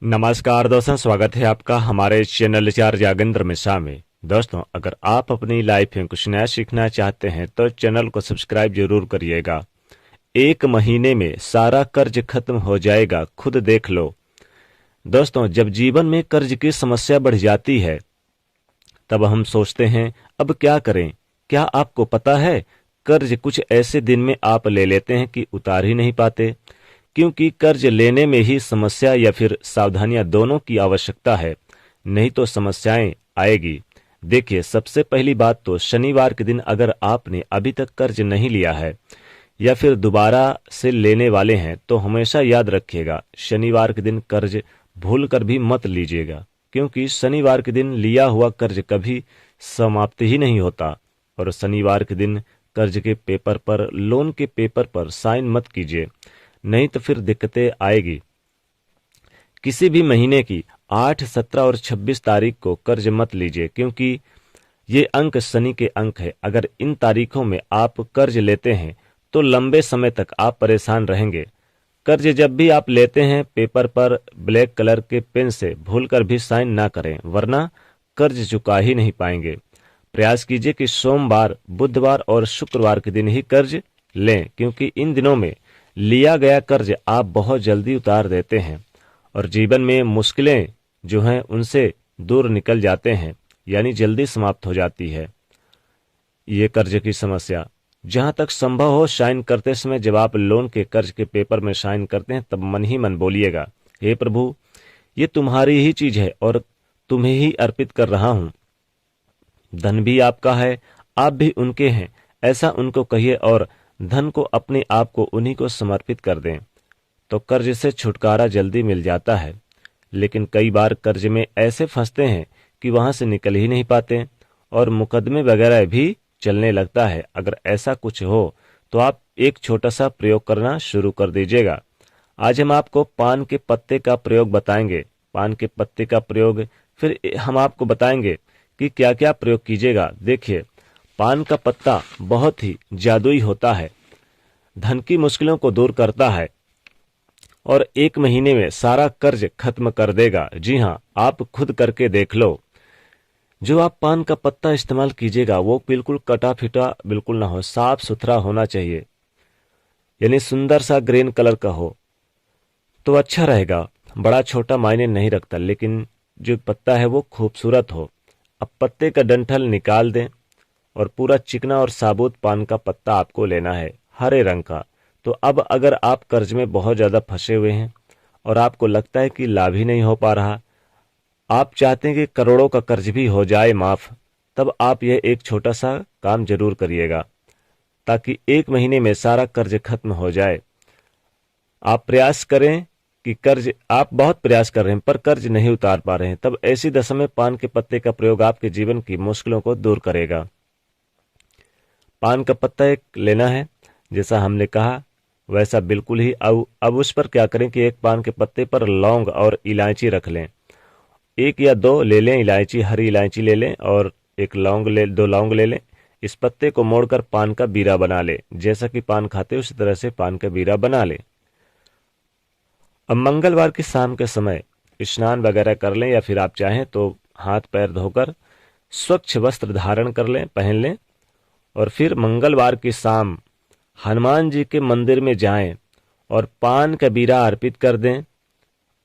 नमस्कार दोस्तों, स्वागत है आपका हमारे चैनल चार यागेंद्र मिश्रा में। दोस्तों, अगर आप अपनी लाइफ में कुछ नया सीखना चाहते हैं तो चैनल को सब्सक्राइब जरूर करिएगा। 1 महीने में सारा कर्ज खत्म हो जाएगा, खुद देख लो। दोस्तों, जब जीवन में कर्ज की समस्या बढ़ जाती है तब हम सोचते हैं अब क्या करें। क्या आपको पता है, कर्ज कुछ ऐसे दिन में आप ले लेते हैं कि उतार ही नहीं पाते, क्योंकि कर्ज लेने में ही समस्या या फिर सावधानियां दोनों की आवश्यकता है, नहीं तो समस्याएं आएगी। देखिए, सबसे पहली बात तो शनिवार के दिन अगर आपने अभी तक कर्ज नहीं लिया है या फिर दोबारा से लेने वाले हैं तो हमेशा याद रखिएगा, शनिवार के दिन कर्ज भूल कर भी मत लीजिएगा, क्योंकि शनिवार के दिन लिया हुआ कर्ज कभी समाप्त ही नहीं होता। और शनिवार के दिन कर्ज के पेपर पर, लोन के पेपर पर साइन मत कीजिए, नहीं तो फिर दिक्कतें आएगी। किसी भी महीने की 8, 17 और 26 तारीख को कर्ज मत लीजिए, क्योंकि ये अंक शनि के अंक है। अगर इन तारीखों में आप कर्ज लेते हैं तो लंबे समय तक आप परेशान रहेंगे। कर्ज जब भी आप लेते हैं, पेपर पर ब्लैक कलर के पेन से भूलकर भी साइन ना करें, वरना कर्ज चुका ही नहीं पाएंगे। प्रयास कीजिए कि सोमवार, बुधवार और शुक्रवार के दिन ही कर्ज लें, क्योंकि इन दिनों में लिया गया कर्ज आप बहुत जल्दी उतार देते हैं और जीवन में मुश्किलें जो हैं उनसे दूर निकल जाते हैं, यानी जल्दी समाप्त हो जाती है ये कर्ज की समस्या। जहां तक संभव हो, साइन करते समय जब आप लोन के कर्ज के पेपर में साइन करते हैं तब मन ही मन बोलिएगा, हे प्रभु, ये तुम्हारी ही चीज है और तुम्हें ही अर्पित कर रहा हूं। धन भी आपका है, आप भी उनके हैं, ऐसा उनको कहिए और धन को, अपने आप को उन्हीं को समर्पित कर दें, तो कर्ज से छुटकारा जल्दी मिल जाता है। लेकिन कई बार कर्ज में ऐसे फंसते हैं कि वहां से निकल ही नहीं पाते और मुकदमे वगैरह भी चलने लगता है। अगर ऐसा कुछ हो तो आप एक छोटा सा प्रयोग करना शुरू कर दीजिएगा। आज हम आपको पान के पत्ते का प्रयोग बताएंगे। पान के पत्ते का प्रयोग, फिर हम आपको बताएंगे कि क्या क्या प्रयोग कीजिएगा। देखिए, पान का पत्ता बहुत ही जादुई होता है, धन की मुश्किलों को दूर करता है और 1 महीने में सारा कर्ज खत्म कर देगा। जी हाँ, आप खुद करके देख लो। जो आप पान का पत्ता इस्तेमाल कीजिएगा वो बिल्कुल कटा फिटा बिल्कुल ना हो, साफ सुथरा होना चाहिए, यानी सुंदर सा ग्रीन कलर का हो तो अच्छा रहेगा। बड़ा छोटा मायने नहीं रखता, लेकिन जो पत्ता है वो खूबसूरत हो। अब पत्ते का डंठल निकाल दें और पूरा चिकना और साबुत पान का पत्ता आपको लेना है, हरे रंग का। तो अब अगर आप कर्ज में बहुत ज्यादा फंसे हुए हैं और आपको लगता है कि लाभ ही नहीं हो पा रहा, आप चाहते हैं कि करोड़ों का कर्ज भी हो जाए माफ, तब आप यह एक छोटा सा काम जरूर करिएगा, ताकि 1 महीने में सारा कर्ज खत्म हो जाए। आप प्रयास करें कि कर्ज, आप बहुत प्रयास कर रहे हैं पर कर्ज नहीं उतार पा रहे हैं, तब ऐसी दशा में पान के पत्ते का प्रयोग आपके जीवन की मुश्किलों को दूर करेगा। पान का पत्ता एक लेना है, जैसा हमने कहा वैसा बिल्कुल ही। अब उस पर क्या करें कि एक पान के पत्ते पर लौंग और इलायची रख लें। 1 या 2 ले लें इलायची, हरी इलायची ले लें और 2 लौंग ले लें। इस पत्ते को मोड़कर पान का बीरा बना लें। जैसा कि पान खाते उसी तरह से पान का बीरा बना लें। अब मंगलवार की शाम के समय स्नान वगैरह कर लें, या फिर आप चाहें तो हाथ पैर धोकर स्वच्छ वस्त्र धारण कर लें, पहन लें, और फिर मंगलवार की शाम हनुमान जी के मंदिर में जाएं और पान का बीरा अर्पित कर दें।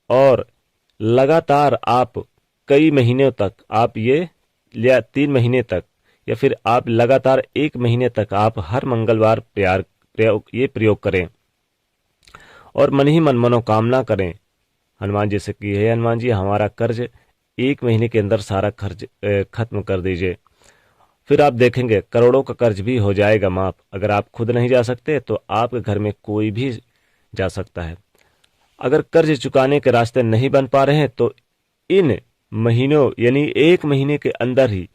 और लगातार आप कई महीनों तक, आप ये, या 3 महीने तक, या फिर आप लगातार 1 महीने तक आप हर मंगलवार ये प्रयोग करें और मन ही मन मनोकामना करें हनुमान जी से कि हे हनुमान जी, हमारा कर्ज 1 महीने के अंदर सारा खर्च खत्म कर दीजिए। फिर आप देखेंगे करोड़ों का कर्ज भी हो जाएगा माफ। अगर आप खुद नहीं जा सकते तो आपके घर में कोई भी जा सकता है। अगर कर्ज चुकाने के रास्ते नहीं बन पा रहे हैं तो इन महीनों, यानी 1 महीने के अंदर ही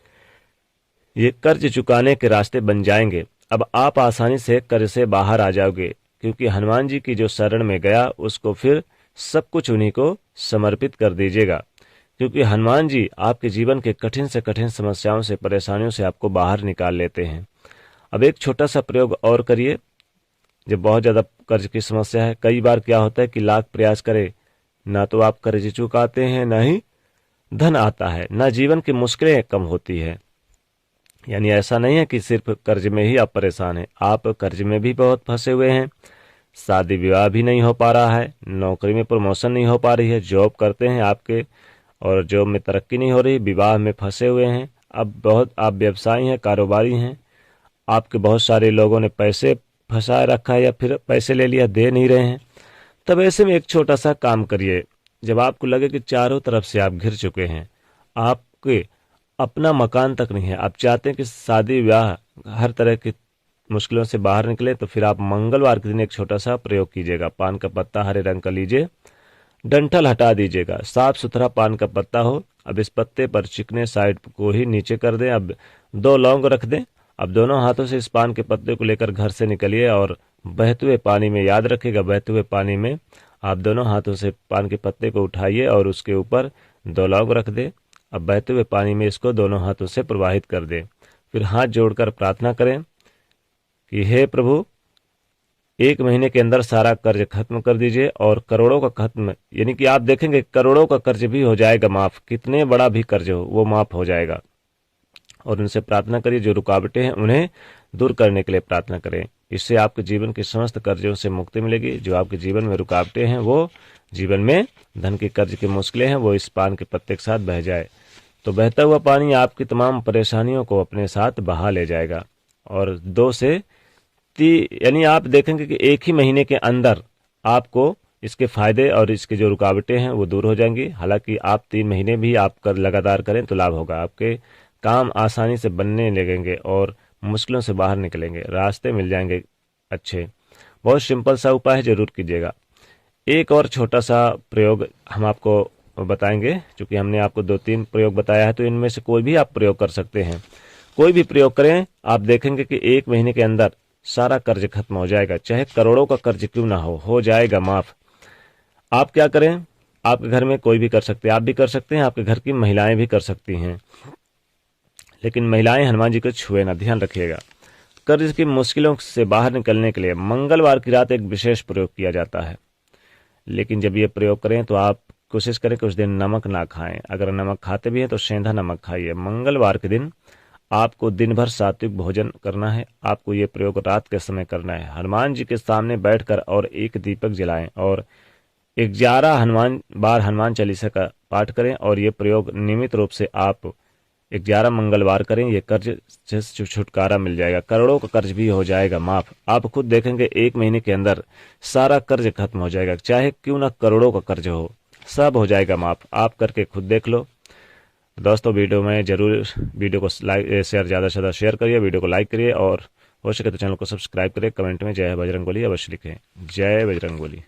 ये कर्ज चुकाने के रास्ते बन जाएंगे। अब आप आसानी से कर्ज से बाहर आ जाओगे, क्योंकि हनुमान जी की जो शरण में गया उसको फिर सब कुछ उन्हीं को समर्पित कर दीजिएगा, क्योंकि हनुमान जी आपके जीवन के कठिन से कठिन समस्याओं से, परेशानियों से आपको बाहर निकाल लेते हैं। अब एक छोटा सा प्रयोग और करिए। जब बहुत ज्यादा कर्ज की समस्या है, कई बार क्या होता है कि लाख प्रयास करे ना तो आप कर्ज चुकाते हैं, ना ही धन आता है, ना जीवन की मुश्किलें कम होती है। यानी ऐसा नहीं है कि सिर्फ कर्ज में ही आप परेशान हैं, आप कर्ज में भी बहुत फंसे हुए हैं। शादी विवाह भी नहीं हो पा रहा है, नौकरी में प्रमोशन नहीं हो पा रही है, जॉब करते हैं आपके और जॉब में तरक्की नहीं हो रही, विवाह में फंसे हुए हैं। अब बहुत आप व्यवसायी हैं, कारोबारी हैं, आपके बहुत सारे लोगों ने पैसे फंसा रखा है या फिर पैसे ले लिया, दे नहीं रहे हैं। तब ऐसे में एक छोटा सा काम करिए। जब आपको लगे कि चारों तरफ से आप घिर चुके हैं, आपके अपना मकान तक नहीं है, आप चाहते हैं कि शादी विवाह हर तरह की मुश्किलों से बाहर निकले, तो फिर आप मंगलवार के दिन एक छोटा सा प्रयोग कीजिएगा। पान का पत्ता हरे रंग का लीजिए, डंठल हटा दीजिएगा, साफ सुथरा पान का पत्ता हो। अब इस पत्ते पर चिकने साइड को ही नीचे कर दें। अब 2 लौंग रख दें। अब दोनों हाथों से इस पान के पत्ते को लेकर घर से निकलिए और बहते हुए पानी में, याद रखिएगा, बहते हुए पानी में आप दोनों हाथों से पान के पत्ते को उठाइए और उसके ऊपर 2 लौंग रख दें। अब बहते हुए पानी में इसको दोनों हाथों से प्रवाहित कर दें। फिर हाथ जोड़कर प्रार्थना करें कि हे प्रभु, 1 महीने के अंदर सारा कर्ज खत्म कर दीजिए और करोड़ों का खत्म, यानी कि आप देखेंगे करोड़ों का कर्ज भी हो जाएगा माफ, कितने बड़ा भी कर्ज हो वो माफ हो जाएगा। और उनसे प्रार्थना करिए, जो रुकावटें हैं उन्हें दूर करने के लिए प्रार्थना करें। इससे आपके जीवन के समस्त कर्जों से मुक्ति मिलेगी। जो आपके जीवन में रुकावटें हैं, वो जीवन में धन के कर्ज की मुश्किलें हैं, वो इस पान के पत्ते के साथ बह जाए। तो बहता हुआ पानी आपकी तमाम परेशानियों को अपने साथ बहा ले जाएगा। और 2 से 3, यानी आप देखेंगे कि 1 ही महीने के अंदर आपको इसके फायदे और इसके जो रुकावटें हैं वो दूर हो जाएंगी। हालांकि आप 3 महीने भी आप कर लगातार करें तो लाभ होगा। आपके काम आसानी से बनने लगेंगे और मुश्किलों से बाहर निकलेंगे, रास्ते मिल जाएंगे अच्छे। बहुत सिंपल सा उपाय है, जरूर कीजिएगा। एक और छोटा सा प्रयोग हम आपको बताएंगे। चूंकि हमने आपको 2-3 प्रयोग बताया है, तो इनमें से कोई भी आप प्रयोग कर सकते हैं। कोई भी प्रयोग करें, आप देखेंगे कि 1 महीने के अंदर सारा कर्ज खत्म हो जाएगा। चाहे करोड़ों का कर्ज क्यों ना हो जाएगा माफ। आप क्या करें, आपके घर में कोई भी कर सकते हैं, आप भी कर सकते हैं, आपके घर की महिलाएं भी कर सकती हैं, लेकिन महिलाएं हनुमान जी को छुए ना, ध्यान रखिएगा। कर्ज की मुश्किलों से बाहर निकलने के लिए मंगलवार की रात एक विशेष प्रयोग किया जाता है। लेकिन जब ये प्रयोग करें तो आप कोशिश करें कि उस दिन नमक ना खाएं। अगर नमक खाते भी हैं तो सेंधा नमक खाइए। मंगलवार के दिन आपको दिन भर सात्विक भोजन करना है। आपको ये प्रयोग रात के समय करना है। हनुमान जी के सामने बैठकर और एक दीपक जलाएं और 11 बार हनुमान चालीसा का पाठ करें। और ये प्रयोग नियमित रूप से आप 11 मंगलवार करें। ये कर्ज से छुटकारा मिल जाएगा, करोड़ों का कर्ज भी हो जाएगा माफ। आप खुद देखेंगे 1 महीने के अंदर सारा कर्ज खत्म हो जाएगा, चाहे क्यों ना करोड़ों का कर्ज हो, सब हो जाएगा माफ। आप करके खुद देख लो। दोस्तों, वीडियो को ज़्यादा से ज़्यादा शेयर करिए, वीडियो को लाइक करिए और हो सके तो चैनल को सब्सक्राइब करिए। कमेंट में जय बजरंगबली अवश्य लिखें। जय बजरंगबली।